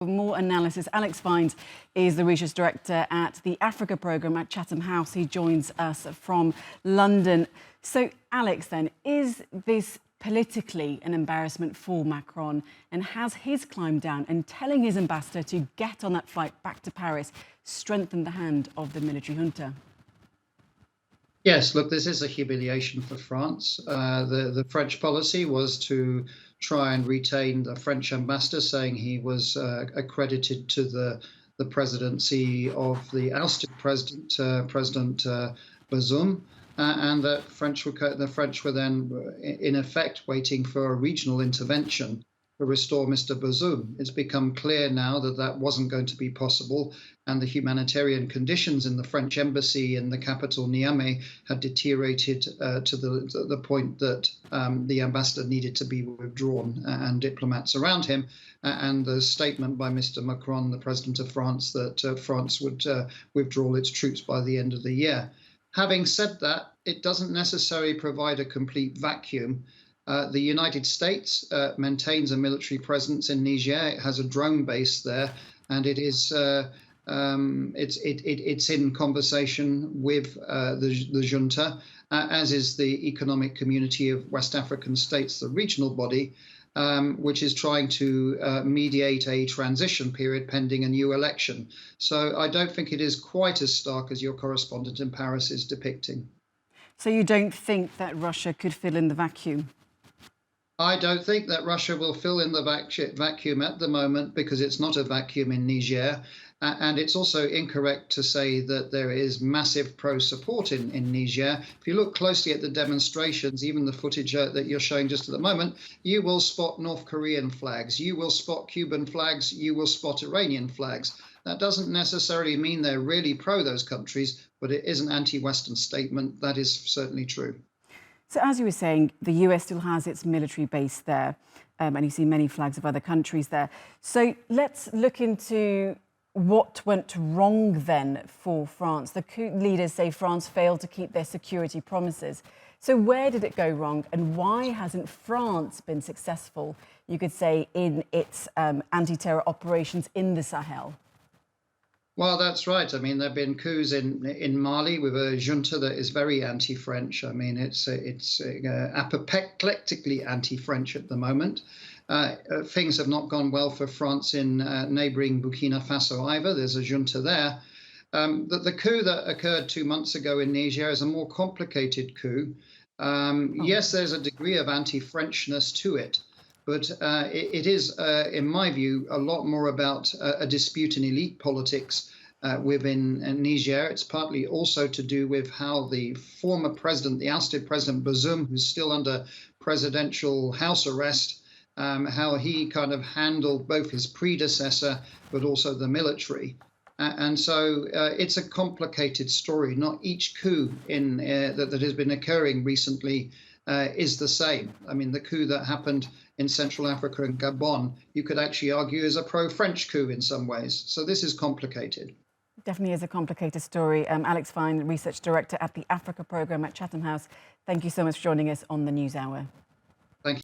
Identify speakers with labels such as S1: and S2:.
S1: For more analysis, Alex Vines is the research director at the Africa programme at Chatham House. He joins us from London. So, Alex, then, is this politically an embarrassment for Macron? And has his climb down and telling his ambassador to get on that flight back to Paris strengthened the hand of the military junta?
S2: Yes, look, this is a humiliation for France. The French policy was to try and retain the French ambassador, saying he was accredited to the presidency of the ousted President Bazoum, and that the French were then, in effect, waiting for a regional intervention to restore Mr. Bazoum. It's become clear now that that wasn't going to be possible, and the humanitarian conditions in the French embassy in the capital, Niamey, had deteriorated to the point that the ambassador needed to be withdrawn and diplomats around him. And the statement by Mr. Macron, the president of France, that France would withdraw its troops by the end of the year. Having said that, it doesn't necessarily provide a complete vacuum. The United States maintains a military presence in Niger. It has a drone base there, and it's in conversation with the junta, as is the Economic Community of West African States, the regional body, which is trying to mediate a transition period pending a new election. So I don't think it is quite as stark as your correspondent in Paris is depicting.
S1: So you don't think that Russia could fill in the vacuum?
S2: I don't think that Russia will fill in the vacuum at the moment, because it's not a vacuum in Niger. And it's also incorrect to say that there is massive pro-support in Niger. If you look closely at the demonstrations, even the footage that you're showing just at the moment, you will spot North Korean flags, you will spot Cuban flags, you will spot Iranian flags. That doesn't necessarily mean they're really pro those countries, but it is an anti-Western statement. That is certainly true.
S1: So, as you were saying, the US still has its military base there, and you see many flags of other countries there. So let's look into what went wrong then for France. The coup leaders say France failed to keep their security promises. So where did it go wrong, and why hasn't France been successful, you could say, in its anti-terror operations in the Sahel?
S2: Well, that's right. I mean, there have been coups in Mali with a junta that is very anti-French. I mean, it's apoplectically anti-French at the moment. Things have not gone well for France in neighboring Burkina Faso either. There's a junta there. The coup that occurred 2 months ago in Niger is a more complicated coup. Yes, there's a degree of anti-Frenchness to it, but it is, in my view, a lot more about a dispute in elite politics within Niger. It's partly also to do with how the former president, the ousted President Bazoum, who's still under presidential house arrest, how he kind of handled both his predecessor but also the military. And so it's a complicated story. Not each coup that has been occurring recently is the same. I mean, the coup that happened in Central Africa and Gabon, you could actually argue is a pro-French coup in some ways. So this is complicated.
S1: Definitely is a complicated story. Alex Vines, research director at the Africa programme at Chatham House. Thank you so much for joining us on the NewsHour.